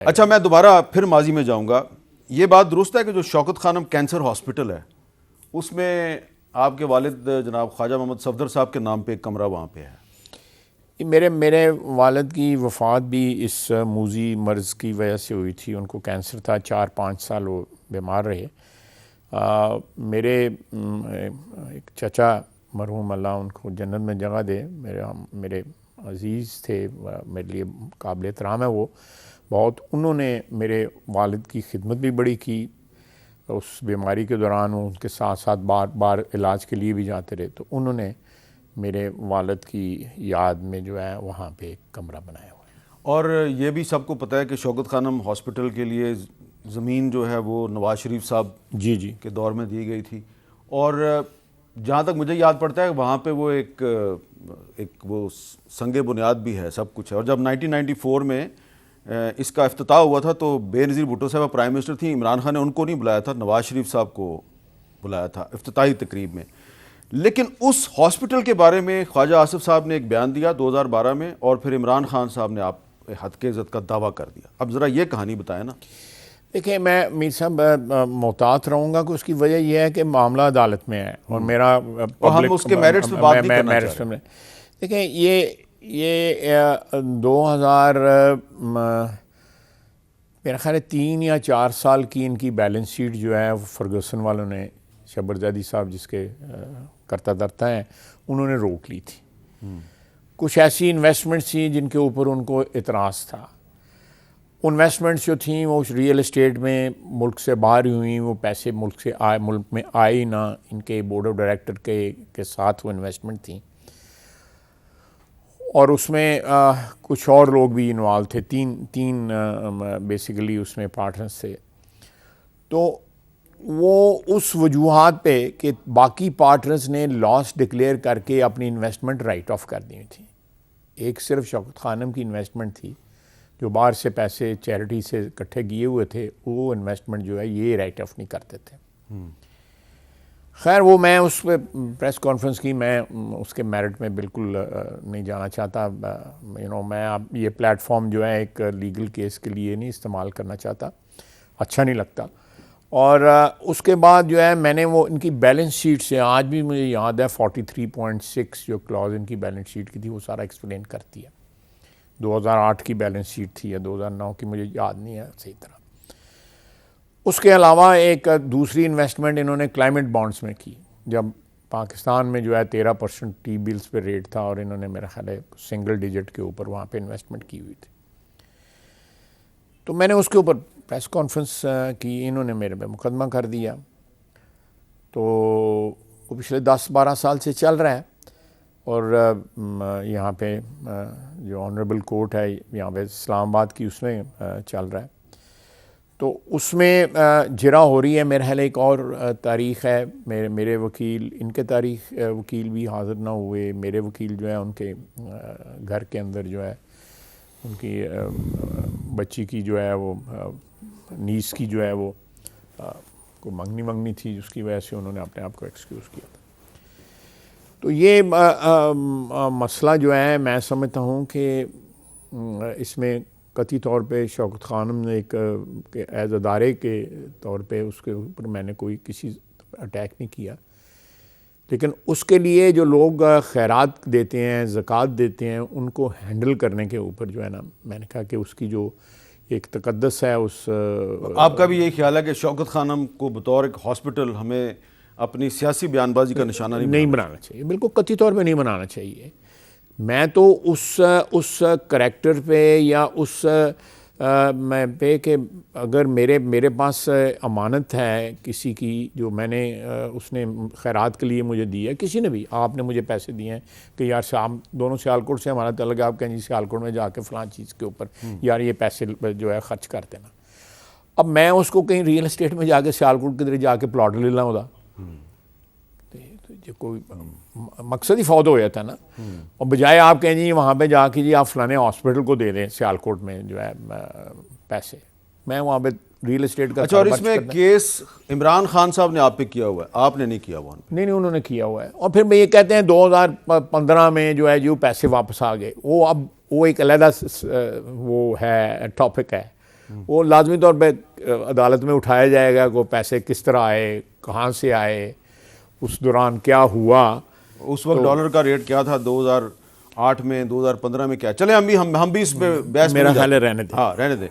अच्छा, मैं दोबारा फिर माजी में जाऊंगा। ये बात दुरुस्त है कि जो शौकत खानम कैंसर हॉस्पिटल है उसमें आपके वालिद जनाब ख्वाजा मोहम्मद सफदर साहब के नाम पे एक कमरा वहाँ पे है? मेरे वालिद की वफ़ात भी इस मूजी मर्ज़ की वजह से हुई थी। उनको कैंसर था, 4-5 साल वो बीमार रहे। मेरे एक चचा मरहूम अल्लाह उनको जन्नत में जगह दे, मेरे अज़ीज़ थे, मेरे लिए काबिल एहतराम है वो बहुत। उन्होंने मेरे वालिद की खिदमत भी बड़ी की उस बीमारी के दौरान। वो उनके साथ साथ बार बार इलाज के लिए भी जाते रहे। तो उन्होंने मेरे वालिद की याद में जो है वहाँ पे एक कमरा बनाया हुआ है। और ये भी सबको पता है कि शौकत खानम हॉस्पिटल के लिए ज़मीन जो है वो नवाज शरीफ साहब जी के दौर में दी गई थी। और जहाँ तक मुझे याद पड़ता है वहाँ पे वो एक वो संगे बुनियाद भी है, सब कुछ है। और जब 1994 में इसका इफ्तिताह हुआ था तो बेनज़ीर भुट्टो साहब प्राइम मिनिस्टर थी, इमरान खान ने उनको नहीं बुलाया था, नवाज शरीफ साहब को बुलाया था इफ्तिताही तकरीब में। लेकिन उस हॉस्पिटल के बारे में ख्वाजा आसिफ साहब ने एक बयान दिया 2012 में, और फिर इमरान खान साहब ने आप हद के इज़्ज़त का दावा कर दिया। अब ज़रा ये कहानी बताएं ना। देखिए, मैं मीर साहब मोहतात रहूँगा कि उसकी वजह यह है कि मामला अदालत में है और मेरा हम उसके मेरिट्स पे बात नहीं करना चाह रहे। देखिए, ये 2000 मेरा ख्याल है 3 या 4 साल की इनकी बैलेंस शीट जो है वो फर्गूसन वालों ने, शबरजादी साहब जिसके करता धरता हैं, उन्होंने रोक ली थी। कुछ ऐसी इन्वेस्टमेंट्स थी जिनके ऊपर उनको इतराज़ था। इन्वेस्टमेंट्स जो थी वो रियल एस्टेट में मुल्क से बाहर हुई, वो पैसे मुल्क में आए ना। इनके बोर्ड ऑफ डायरेक्टर के साथ वो इन्वेस्टमेंट थी और उसमें कुछ और लोग भी इन्वॉल्व थे। तीन बेसिकली उसमें पार्टनर्स थे। तो वो उस वजूहात पे कि बाकी पार्टनर्स ने लॉस डिक्लेयर करके अपनी इन्वेस्टमेंट राइट ऑफ कर दी थी। एक सिर्फ शौकत खानम की इन्वेस्टमेंट थी जो बाहर से पैसे चैरिटी से इकट्ठे किए हुए थे, वो इन्वेस्टमेंट जो है ये राइट ऑफ नहीं करते थे। खैर, वो मैं उस पर प्रेस कॉन्फ्रेंस की, मैं उसके मेरिट में बिल्कुल नहीं जाना चाहता। मैं अब ये प्लेटफॉर्म जो है एक लीगल केस के लिए नहीं इस्तेमाल करना चाहता, अच्छा नहीं लगता। और उसके बाद जो है मैंने वो इनकी बैलेंस शीट से, आज भी मुझे याद है 43.6 जो क्लॉज इनकी बैलेंस शीट की थी, वो सारा एक्सप्लेन करती है। 2008 की बैलेंस शीट थी या 2009 की, मुझे याद नहीं है सही तरह। उसके अलावा एक दूसरी इन्वेस्टमेंट इन्होंने क्लाइमेट बॉन्ड्स में की, जब पाकिस्तान में जो है 13% टी बिल्स पे रेट था और इन्होंने मेरा ख्याल है सिंगल डिजिट के ऊपर वहाँ पे इन्वेस्टमेंट की हुई थी। तो मैंने उसके ऊपर प्रेस कॉन्फ्रेंस की, इन्होंने मेरे पे मुकदमा कर दिया। तो वो पिछले 10-12 साल से चल रहा है और यहाँ पे जो ऑनरेबल कोर्ट है यहाँ पे इस्लामाबाद की, उसमें चल रहा है। तो उसमें जिरा हो रही है। मेरे ख्याल एक और तारीख़ है, मेरे वकील, इनके वकील भी हाज़िर ना हुए। मेरे वकील जो है उनके घर के अंदर जो है उनकी बच्ची की जो है वो नीस की जो है वो को मंगनी थी, उसकी वजह से उन्होंने अपने आप को एक्सक्यूज़ किया था। तो ये मसला जो है मैं समझता हूँ कि इसमें कतई तौर पे शौकत खानम ने एक एज अदारे के तौर पे उसके ऊपर मैंने कोई किसी अटैक नहीं किया, लेकिन उसके लिए जो लोग खैरात देते हैं, ज़कात देते हैं, उनको हैंडल करने के ऊपर जो है ना, मैंने कहा कि उसकी जो एक तकद्दस है उस आपका भी यही ख्याल है कि शौकत खानम को बतौर एक हॉस्पिटल हमें अपनी सियासी बयानबाजी का निशाना नहीं बनाना चाहिए? बिल्कुल कतई तौर पे नहीं बनाना चाहिए। मैं तो उस करैक्टर पे या उस मैं पे कि अगर मेरे पास अमानत है किसी की जो मैंने उसने खैरात के लिए मुझे दी है, किसी ने भी, आपने मुझे पैसे दिए हैं कि यार शाम दोनों सियालकोट से हमारा तल्लुक़ है, आप कहें जी सियालकोट में जाके फ़लाँ चीज़ के ऊपर यार ये पैसे जो है ख़र्च कर देना। अब मैं उसको कहीं रियल इस्टेट में जाके सियालकोट किधर जाके प्लॉट ले ला होता, जो कोई मकसद ही फौत हो जाता है ना। और बजाय आप कहें जी वहाँ पे जाके जी आप फलाने हॉस्पिटल को दे दें सियालकोट में जो है पैसे, मैं वहाँ पे रियल एस्टेट का। अच्छा, और इसमें केस इमरान खान साहब ने आप पे किया हुआ है, आपने नहीं किया हुआ? नहीं, उन्होंने किया हुआ है। और फिर ये कहते हैं 2015 में जो है जो पैसे वापस आ गए, वो अब वो एक अलग वो है टॉपिक है। वो लाजमी तौर पे अदालत में उठाया जाएगा कि वो पैसे किस तरह आए, कहाँ से आए, उस दौरान क्या हुआ। उस वक्त डॉलर का रेट क्या था 2008 में, 2015 में क्या? चले हम भी इस पे बहस मेरा ख्याल है रहने दें। हाँ, रहने दें।